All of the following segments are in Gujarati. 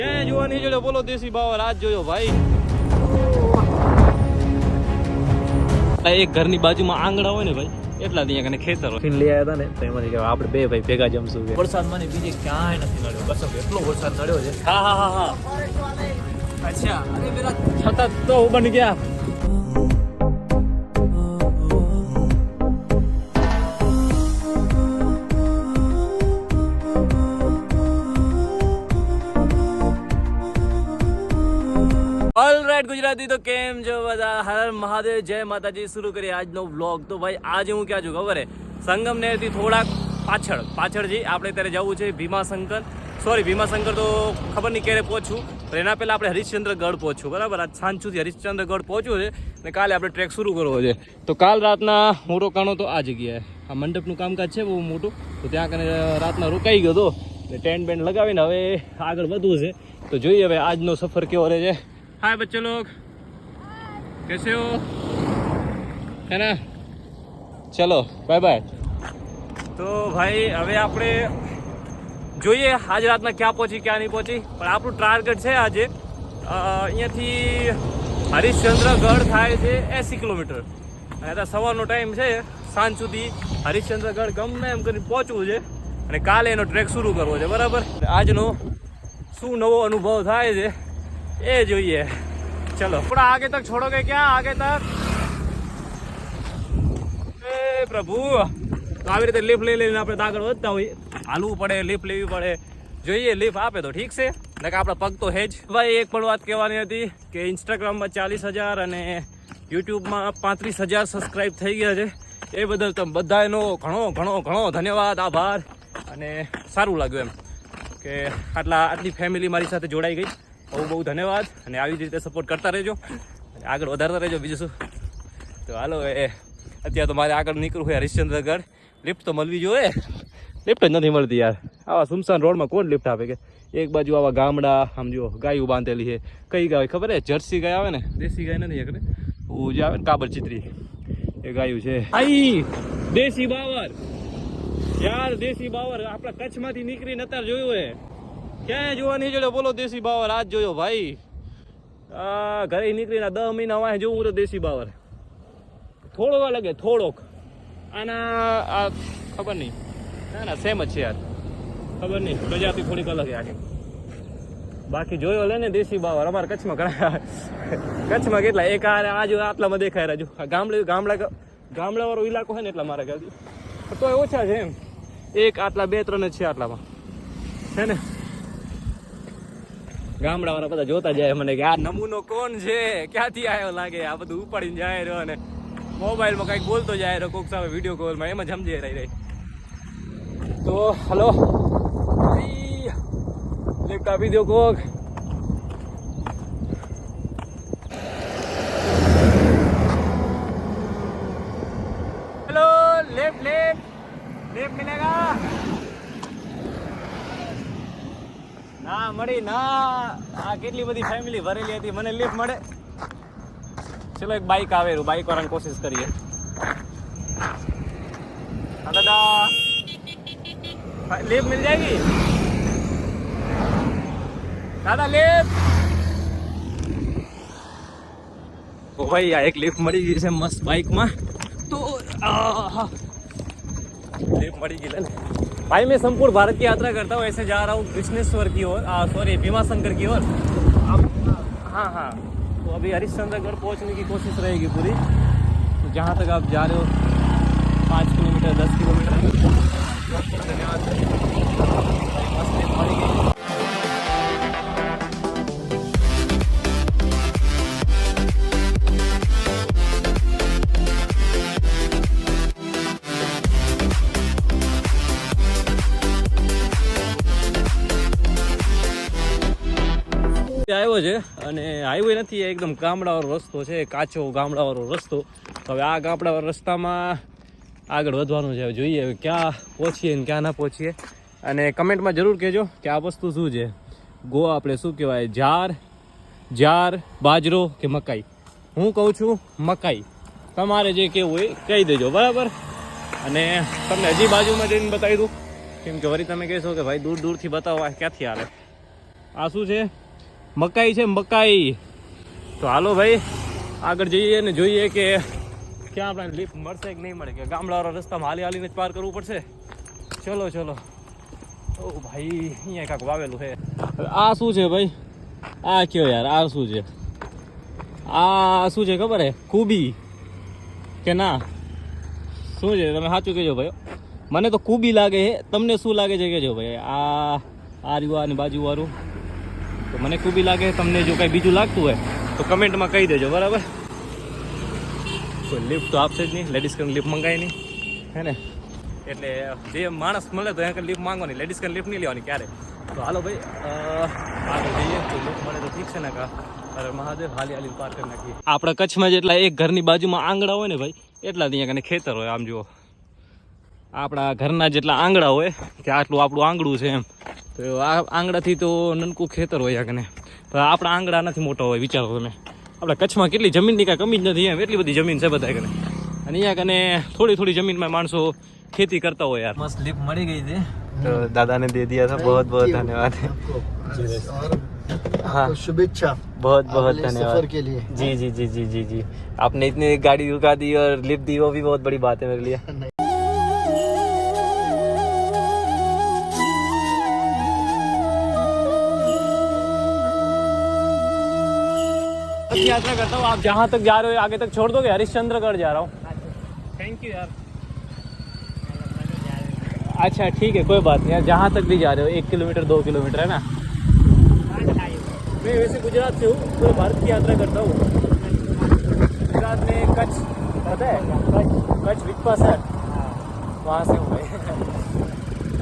ક્યાંય જોવા નહીં જોયો બોલો દેશી બાવર આજ જોયો ભાઈ. એક ઘરની બાજુમાં આંગણા હોય ને ભાઈ એટલા ત્યાં કને ખેતર હોય લઈ આવ્યા હતા ને તો એમાંથી આપણે બે ભાઈ ભેગા જમશું. વરસાદ મને બીજે ક્યાંય નથી નડ્યો કસમ એટલો વરસાદ નડ્યો છે. હા અચ્છા અરે પેલા છતાં તો બની ગયા. ઓલરાઈટ ગુજરાતી તો કેમ છો બધા, હર મહાદેવ, જય માતાજી. શરૂ કરીએ આજનો વ્લોગ. તો ભાઈ આજે હું ક્યાં છું ખબર હે, સંગમ નહેરથી થોડાક પાછળ જઈ આપણે ત્યારે જવું છે ભીમાશંકર તો ખબર નહીં ક્યારે પહોંચું, પણ એના પહેલાં આપણે હરિશ્ચંદ્રગઢ પહોંચું. બરાબર, આજ સાંજ સુધી હરિશ્ચંદ્રગઢ પહોંચ્યું છે અને કાલે આપણે ટ્રેક શરૂ કરવો છે. તો કાલ રાતના હું રોકાણો તો આ જગ્યાએ, આ મંડપનું કામકાજ છે બહુ મોટું, તો ત્યાં કને રાતના રોકાઈ ગયો હતો. ટેન્ટ બેન્ટ લગાવીને હવે આગળ વધવું છે. તો જોઈએ હવે આજનો સફર કેવો રહે છે. हाय बच्चे लोग, कैसे हो, है ना? चलो बाय बाय. તો ભાઈ હવે આપણે જોઈએ આજ રાતના ક્યાં પહોંચી ક્યાં નહીં પહોંચી, પણ આપણું ટાર્ગેટ છે આજે અહીંયાથી હરિશ્ચંદ્રગઢ થાય છે 80 કિલોમીટર અને અત્યારે સવારનો ટાઈમ છે. સાંજ સુધી હરિશ્ચંદ્રગઢ ગમે એમ કરીને પહોંચવું છે અને કાલે એનો ટ્રેક શરૂ કરવો છે. બરાબર, આજનો શું નવો અનુભવ થાય છે એ જોઈએ. ચલો થોડા આગે તક છોડોગે ક્યાં, આગે તક એ પ્રભુ. તો આવી રીતે લિફ્ટ લઈ લઈને આપણે આગળ વધતા હોઈએ. હાલવું પડે, લિફ્ટ લેવી પડે. જોઈએ લિફ્ટ આપે તો ઠીક છે, એટલે કે આપણા પગ તો હે જ. ભાઈ એક પણ વાત કહેવાની હતી કે ઇન્સ્ટાગ્રામમાં 40,000 અને યુટ્યુબમાં 35,000 સબસ્ક્રાઈબ થઈ ગયા છે. એ બદલ તમે બધાનો ઘણો ધન્યવાદ, આભાર. અને સારું લાગ્યું એમ કે આટલી ફેમિલી મારી સાથે જોડાઈ ગઈ. બહુ ધન્યવાદ અને આવી જ રીતે સપોર્ટ કરતા રહેજો અને આગળ વધારતા રહેજો. બીજું શું, તો હાલો અત્યારે તો મારે આગળ નીકળવું હોય હરિશ્ચંદ્રગઢ. લિફ્ટ તો મળવી જોઈએ, લિફ્ટ જ નથી મળતી યાર. આવા સુમસાન રોડમાં કોણ લિફ્ટ આપે કે? એક બાજુ આવા ગામડા, આમ જો ગાયું બાંધેલી છે. કઈ ગાય ખબર હે? જર્સી ગાય આવે ને, દેશી ગાય નથી એકડે, જે આવે ને કાબર ચિત્રી, એ ગાયું છે. આઈ દેશી બાવર યાર, દેશી બાવર આપણા કચ્છમાંથી નીકળીને અત્યારે જોયું હે. ક્યાંય જોવા નહીં જોયો બોલો દેશી બાવર આજ જોયો ભાઈ. ઘરે નીકળીને 10 મહિના વાંહે જોવું તો દેશી બાવર થોડો લાગે, થોડોક આના ખબર નહીં, ના સેમ જ છે યાર, ખબર નહીં, પ્રજાતિ થોડીક અલગ છે આખી. બાકી જોયો લે ને દેશી બાવર અમારા કચ્છમાં ઘણા કચ્છમાં કેટલા એક આ જો આટલામાં દેખાય રાજુ. ગામડાવાળો ઇલાકો છે ને એટલા મારા ખ્યાલથી, તો ઓછા છે એમ. એક આટલા 2-3 જ છે આટલામાં છે ને. ગામડાવાળા બધા જોતા જાય મને કે આ નમૂનો કોણ છે, ક્યાંથી આવ્યો લાગે, આ બધું ઉપાડીને જાય રહ્યો અને મોબાઈલમાં કંઈક બોલતો જાય રહ્યો કોક સામે વિડીયો કોલમાં, એમ જ સમજી રહી. તો હલો, લિફ્ટ આપી દો કોક. Hello, lift મિલેગા? ના મળી ના. આ કેટલી બધી ફેમિલી ભરેલી હતી, મને લિફ્ટ મળે. ચલો એક બાઇક આવે, બાઇક વાળાની કોશિશ કરીએ. હા દાદા, લિફ્ટ મિલ જાયગી દાદા, લિફ્ટ. ઓ ભાઈ આ એક લિફ્ટ મળી ગઈ છે મસ્ત બાઇકમાં. તો લિફ્ટ મળી गई भाई. मैं संपूर्ण भारत की यात्रा करता हूँ, ऐसे जा रहा हूँ कृष्णेश्वर की ओर, सॉरी भीमाशंकर की ओर. अब हाँ तो अभी हरिश्चंद्रगढ़ पहुँचने की कोशिश रहेगी पूरी. तो जहाँ तक आप जा रहे हो 5 किलोमीटर 10 किलोमीटर धन्यवाद. मस्त मળી ગઈ. આવ્યો છે અને હાઈવે નથી, એકદમ ગામડાવાળો રસ્તો છે, કાચો ગામડાવાળો રસ્તો. હવે આ ગામડાવાળા રસ્તામાં આગળ વધવાનું છે. જોઈએ હવે ક્યાં પહોંચીએ ને ક્યાં ના પહોંચીએ. અને કમેન્ટમાં જરૂર કહેજો કે આ વસ્તુ શું છે. આપણે શું કહેવાય, જાર, બાજરો કે મકાઈ? હું કહું છું મકાઈ. તમારે જે કહેવું હોય કહી દેજો, બરાબર. અને તમને હજી બાજુમાં જઈને બતાવી દઉં, કેમ કે વળી તમે કહેશો કે ભાઈ દૂરથી બતાવો ક્યાંથી આવે. આ શું છે? મકાઈ છે, મકાઈ. તો હાલો ભાઈ આગળ જઈએ ને જોઈએ કે ક્યાં આપણે લિફ્ટ મળશે કે નહીં મળે, કે ગામડાવાળા રસ્તામાં હાલી હાલીને જ પાર કરવું પડશે. ચલો ચલો. ઓ ભાઈ અહીંયા કાંક વાવેલું છે. આ શું છે ભાઈ? આ કયો યાર, આ શું છે? આ શું છે ખબર હે? કુબી કે ના શું છે? તમે સાચું કહેજો ભાઈ. મને તો કુબી લાગે છે, તમને શું લાગે છે કહેજો ભાઈ. આ રહ્યું આની બાજુવાળું તો મને કુબી લાગે. તમને જો કંઈ બીજું લાગતું હોય તો કમેન્ટમાં કહી દેજો, બરાબર? કોઈ લિફ્ટ તો આપશે જ નહીં, લેડીઝ કરીને લિફ્ટ મંગાવી નહીં, હે ને? એટલે જે માણસ મળે તો એને લિફ્ટ માંગવાની, લેડીઝ કરીને લિફ્ટ નહીં લેવાની ક્યારે. તો હાલો ભાઈ આગળ જઈએ. તો લિફ્ટ મળે તો ઠીક છે ને? કા અરે મહાદેવ, હાલી હાલી પાર કરી નાખીએ. આપણા કચ્છમાં જેટલા એક ઘરની બાજુમાં આંગણા હોય ને ભાઈ, એટલા જ અહીંયા કને ખેતર હોય. આમ જુઓ, આપણા ઘરના જેટલા આંગણા હોય કે આટલું આપણું આંગણું છે એમ, તો આ આંગણાથી તો નનકું ખેતર હોય આ કને. પણ આપણા આંગણા નથી મોટા હોય. વિચારો તમે, આપણા કચ્છમાં કેટલી જમીનની કાંઈ કમી જ નથી એમ, એટલી બધી જમીન છે બધા કને. અને અહીંયા કને થોડી થોડી જમીનમાં માણસો खेती करता हो यार. मस्त लिफ्ट मरी गई थी तो दादा ने दे दिया था. बहुत बहुत धन्यवाद. हाँ, शुभेच्छा. बहुत बहुत सफर धन्यवाद के लिए. जी जी जी जी जी जी. आपने इतनी गाड़ी रुका दी और लिफ्ट दी, वो भी बहुत बड़ी बात है मेरे लिए. यात्रा करता हूँ. आप जहाँ तक जा रहे हो आगे तक छोड़ दोगे? हरिश्चंद्रगढ़ जा रहा हूँ. थैंक यू यार. अच्छा ठीक है, कोई बात नहीं यार. जहाँ तक भी जा रहे हो, 1 किलोमीटर 2 किलोमीटर है ना. मैं वैसे गुजरात से हूँ, पूरे भारत की यात्रा करता हूँ. गुजरात में कच्छ पता है? कच्छ विकपा सर, वहाँ से हूँ भाई.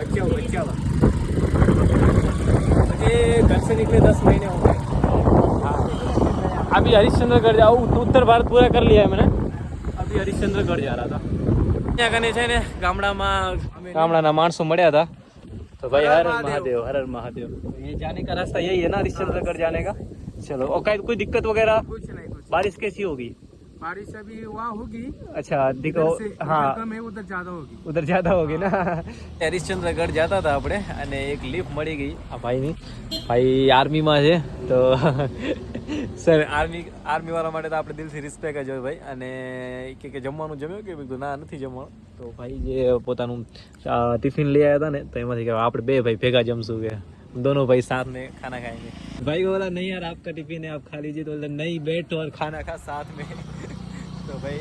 अच्छा हुआ मुझे घर से निकले 10 महीने हो गए. अभी हरिश्चंद्रगढ़ जाऊँ. उत्तर भारत पूरा कर लिया है मैंने. अभी हरिश्चंद्रगढ़ जा रहा था. ત્યાં કને છે ને ગામડાના માણસો મળ્યા હતા. तो भाई हर महादेव, हर हर महादेव. ये जाने का रास्ता यही है ना, हरिश्चंद्रगढ़ जाने का? चलो. और कोई दिक्कत वगैरह? कुछ नहीं, कुछ बारिश कैसी होगी? बारिश अभी वहाँ होगी. अच्छा दिखो. हाँ, कम है, उधर ज्यादा होगी. ઉધર જ્યાદા હોગી ના. હરિશ્ચંદ્રગઢ જતા હતા આપણે અને એક લિફ્ટ મળી ગઈ આ ભાઈની. ભાઈ આર્મીમાં છે તો સર આર્મી વાળા માટે તો આપણે દિલથી રિસ્પેક્ટ જ હોય ભાઈ. અને કે જમવાનું જમ્યો કે કીધું ના નથી જમવાનું. તો ભાઈ જે પોતાનું ટિફિન લઈ આવ્યા હતા ને, તો એમાંથી કે આપણે બે ભાઈ ભેગા જમશું કે दोनों भाई साथ में खाना खाएंगे. भाई को बोला नहीं यार आपका टिफिन है आप खा लीजिए. तो बोला नहीं बैठो और खाना खा साथ में. તો ભાઈ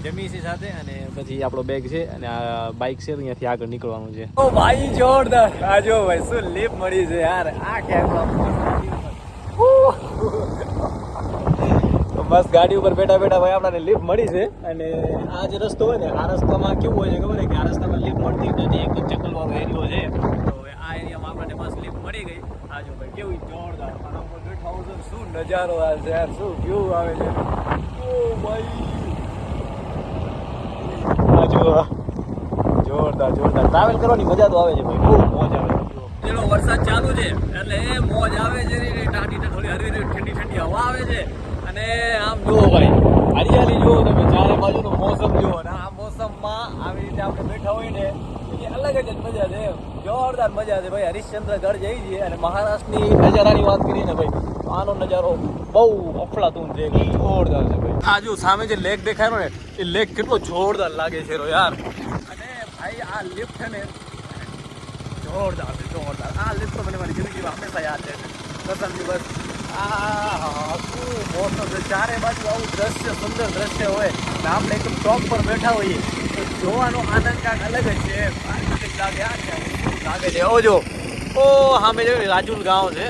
જમી છે સાથે અને પછી આપણો બેગ છે અને આ બાઇક છે, અહીંયાથી આગળ નીકળવાનું છે. ઓ ભાઈ જોરદાર. આ જો ભાઈ શું લિફ્ટ મળી છે યાર. આ કેમેરા બસ ગાડી ઉપર બેઠા બેઠા ભાઈ આપણને લિફ્ટ મળી છે. અને આ જે રસ્તો હોય ને, આ રસ્તામાં કેવું હોય છે ખબર છે કે આ રસ્તામાં લિફ્ટ મળતી નથી. એક ચકલવાળો એરિયો છે. તો આ એરિયામાં આપણને બસ લિફ્ટ મળી ગઈ. આ જો ભાઈ કેવું જોરદાર. આના ઉપર બેઠા હોય તો શું નજારો આવે છે યાર, શું વ્યૂ આવે છે. ઓ ભાઈ જોરદાર જોરદાર. ટ્રાવેલ કરવાની મજા તો આવે છે ભાઈ, બહુ મોજ આવે છે. ચલો વરસાદ ચાલુ છે એટલે એ મોજ આવે છે. ટાટી થોડી હરવી ઠંડી ઠંડી હવા આવે છે. અને આમ જુઓ ભાઈ, હરિયાળી જુઓ તમે, ચારે બાજુનો મોસમ જુઓ. અને આ મોસમમાં આવી રીતે આપણે બેઠા હોય ને, એ અલગ જ મજા છે. જોરદાર મજા છે ભાઈ. હરિશ્ચંદ્રગઢ જઈ છીએ અને મહારાષ્ટ્રની નજારાની વાત કરીએ ને ભાઈ, તો આનો નજારો બહુ અફલાતુન છે, જોરદાર છે ભાઈ. આ જો સામે જે લેક દેખાય ને, એ લેક કેટલો જોરદાર લાગે છે યાર. અને ભાઈ આ લિફ્ટ છે ને જોરદાર છે, જોરદાર. આ લિફ્ટ તો મને મારી જિંદગીમાં હંમેશા યાદ છે. કસમ દિવસ શું મોસમ છે. ચારે બાજુ આવું દ્રશ્ય, સુંદર દ્રશ્ય હોય ને આપણે એકદમ ટોપ પર બેઠા હોઈએ તો જોવાનો આનંદ કાંઈક અલગ જ છે. લાગે છે ઓ જો, ઓ સામે જો રાજુલ ગામ છે,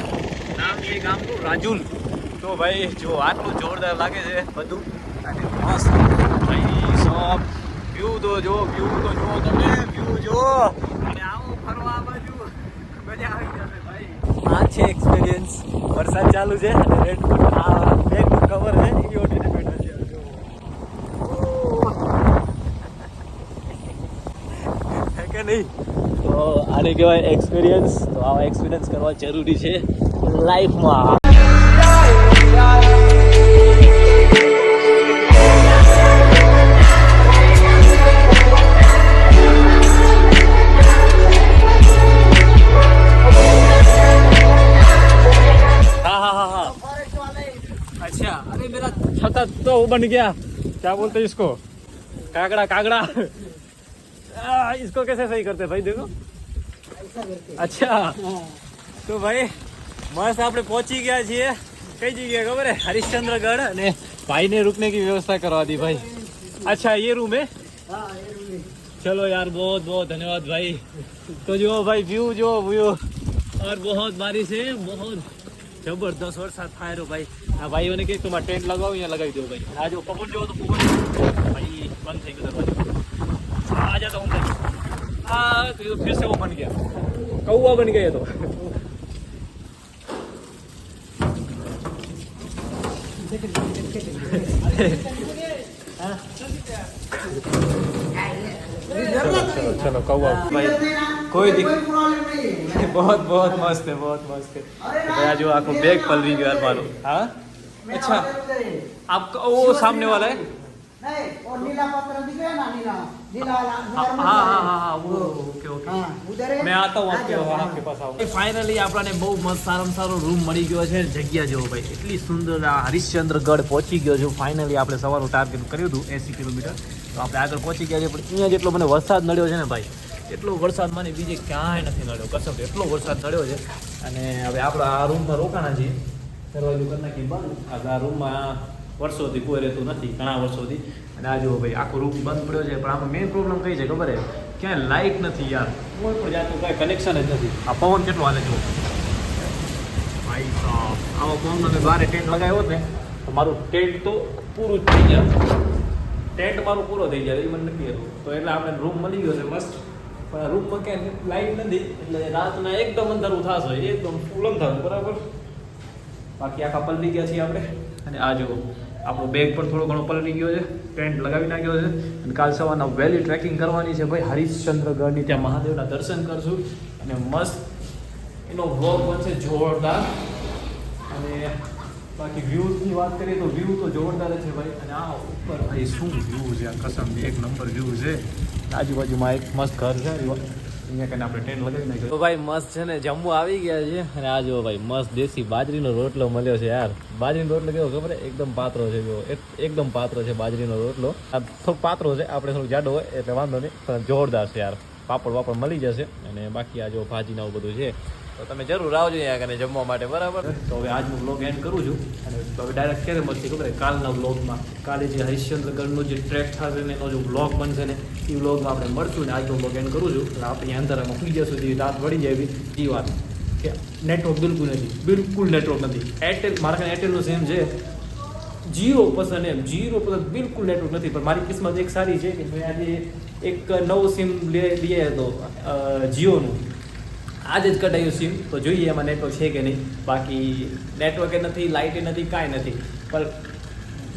નામ એ ગામનું રાજુલ. તો ભાઈ જો આટલું જોરદાર લાગે છે બધું. અને મસ્ત ભાઈ સબ વ્યૂ તો જો, વ્યૂ તો જો તમે, વ્યૂ જો. અને આવો ફરવા બાજુ મજા આવી જશે ભાઈ. આ છે એક્સપિરિયન્સ. વરસાદ ચાલુ છે અને રેડ આ બેગનું કવર છે એ ઓટીને બેઠા છે. હે કે નહીં? તો આને કહેવાય એક્સપિરિયન્સ. તો આવા એક્સપિરિયન્સ કરવા જરૂરી છે લાઈફમાં. छता तो वो बन गया, क्या बोलते हैं इसको, कागड़ा कागड़ा। इसको कैसे सही करते भाई, देखो। अच्छा तो ભાઈ મસ્ત આપણે પહોંચી ગયા છીએ કઈ જગ્યાએ ખબર है, हरिश्चंद्रगढ़। અને ભાઈને रुकने की व्यवस्था करवा दी भाई। अच्छा ये रूम है, चलो यार बहुत बहुत धन्यवाद भाई। तो जो भाई व्यू जो व्यू और बहुत बारिश है, बहुत જબરદસ્ત વરસાદ થાય રહ્યો ભાઈ। આ ભાઈઓને કે તમારે ટેન્ટ લગાવો, અહીંયા લગાવી દો ભાઈ। આ જો પવન જો તો પવન भाई बंद થઈ ગયો दरवाजा। आ जाता हूँ भाई। तो ये फिर से वो बन गया, कौवा बन गया तो। चलो कौवा भाई कोई दिक्कत नहीं, बहुत बहुत मस्त है, बहुत मस्त है भाई। जो आपको बैग पलवी गया मारो। हाँ अच्छा आपका वो सामने वाला है, नहीं और नीला पत्थर दिख रहा है ना, नीला नीला हाँ वो ओके ओके, उधर है। मैं आता हूँ आपके पास आऊँ। फाइनली આપણને બહુ મસ્ત સારામાં સારો રૂમ મળી ગયો છે, જગ્યા જેવો ભાઈ એટલી સુંદર। આ હરિશ્ચંદ્રગઢ પહોંચી ગયો છું ફાઇનલી। આપણે સવારનું ટાર્ગેટ કર્યું હતું 80 કિલોમીટર, તો આપણે આગળ પહોંચી ગયા છે। પણ અહીંયા જેટલો મને વરસાદ નડ્યો છે ને ભાઈ, એટલો વરસાદ મને બીજે ક્યાંય નથી નડ્યો કસમ, એટલો વરસાદ નડ્યો છે। અને હવે આપણે આ રૂમમાં રોકાણા છીએ, દરવાજો કરી નાખી બંધ। આ રૂમમાં વર્ષોથી કોઈ રહેતું નથી, ઘણા વર્ષોથી। અને આ જો ભાઈ આખો રૂમ બંધ પડ્યો છે, પણ આમાં મેઇન પ્રોબ્લેમ કઈ છે ખબર છે, ક્યાંય લાઇટ નથી યાર, કોઈ પણ જાતનું કાંઈ કનેક્શન જ નથી। આ પવન કેટલો હાલે જો ભાઈ સાહેબ, આવા પવનમાં મેં બારે ટેન્ટ લગાવ્યો હોત ને તો મારું ટેન્ટ તો પૂરું જ થઈ જાય, ટેન્ટ મારું પૂરો થઈ જાય, એ મને નથી હતું। તો એટલે આપણે રૂમ મળી ગયો છે મસ્ત, પણ આ રૂમમાં ક્યાંય લાઇટ નથી, એટલે રાતના એકદમ અંધારું થશે, એકદમ ફૂલ અંધારું બરાબર। બાકી આખા પલળી ગયા છીએ આપણે। અને આ જો આપણો બેગ પણ થોડો ઘણો પલળી ગયો છે, ટેન્ટ લગાવી નાખ્યો છે। અને કાલ સવારના વહેલી ટ્રેકિંગ કરવાની છે ભાઈ, હરિશ્ચંદ્રગઢની ત્યાં મહાદેવના દર્શન કરશું અને મસ્ત એનો વ્લોગ બનશે જોરદાર। અને બાકી વ્યૂઝની વાત કરીએ તો વ્યૂ તો જોરદાર જ છે ભાઈ। અને આ ઉપર ભાઈ શું વ્યૂ છે, આ કસમ એક નંબર વ્યૂ છે। આજુબાજુમાં એક મસ્ત ઘર છે, અહીંયા કને આપણે ટેન્ટ લગાવી નાખ્યો। તો ભાઈ મસ્ત છે ને, જમવા આવી ગયા છે। અને આ જો ભાઈ મસ્ત દેશી બાજરીનો રોટલો મળ્યો છે યાર। બાજરીનો રોટલો કેવો ખબર છે, એકદમ પાતળો છે, જો એકદમ પાતળો છે બાજરીનો રોટલો। આ થોડો પાતળો છે, આપણે થોડું જાડો હોય એટલે વાંધો નહીં, પણ જોરદાર છે યાર। પાપડ વાપડ મળી જશે। અને બાકી આ જો ભાજીને આવું બધું છે, તો તમે જરૂર આવજો અહીંયા કને જમવા માટે બરાબર। તો હવે આજનો બ્લોગ એન્ડ કરું છું। અને હવે ડાયરેક્ટ ક્યારે મળશે ખબર છે, કાલના બ્લોગમાં। કાલે જે હરિશ્ચંદ્રગઢનો જે ટ્રેક થશે ને એનો જો બ્લોગ બનશે ને એ બ્લોગમાં આપણે મળશું। ને આજનો બ્લોગ એન્ડ કરું છું। એટલે આપણે અંધારામાં સુઈ જશું, જેવી રાત વળી જાય એ વાત કે નેટવર્ક બિલકુલ નેટવર્ક નથી। એરટેલ મારા ખાતે એરટેલનો સેમ છે 0% એમ 0% બિલકુલ નેટવર્ક નથી। પણ મારી કિસ્મત એક સારી છે કે મેં આજે એક નવો સિમ લઈ હતો જીઓનું, આજે જ કઢાયું સિમ, તો જોઈએ એમાં નેટવર્ક છે કે નહીં। બાકી નેટવર્કે નથી, લાઇટે નથી, કાંઈ નથી, પણ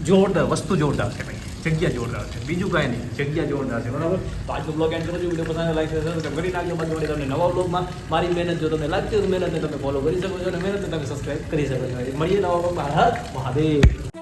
જોરદાર વસ્તુ જોરદાર છે ભાઈ, જગ્યા જોરદાર છે, બીજું કાંઈ નહીં, જગ્યા જોરદાર છે બરાબર। તો આજનો બ્લોગ એન્ડ કરજો, વિડીયો પસંદ લાઈક સબસ્ક્રાઈબ કરી નાખજો। બાકી તમને નવા બ્લોગમાં મારી મહેનત જો તમને લાગતી હોય તો મહેનતને તમે ફોલો કરી શકો છો, અને મહેનતને તમે સબસ્ક્રાઈબ કરી શકો છો। મળીએ નવા બ્લોગમાં। હર મહાદેવ।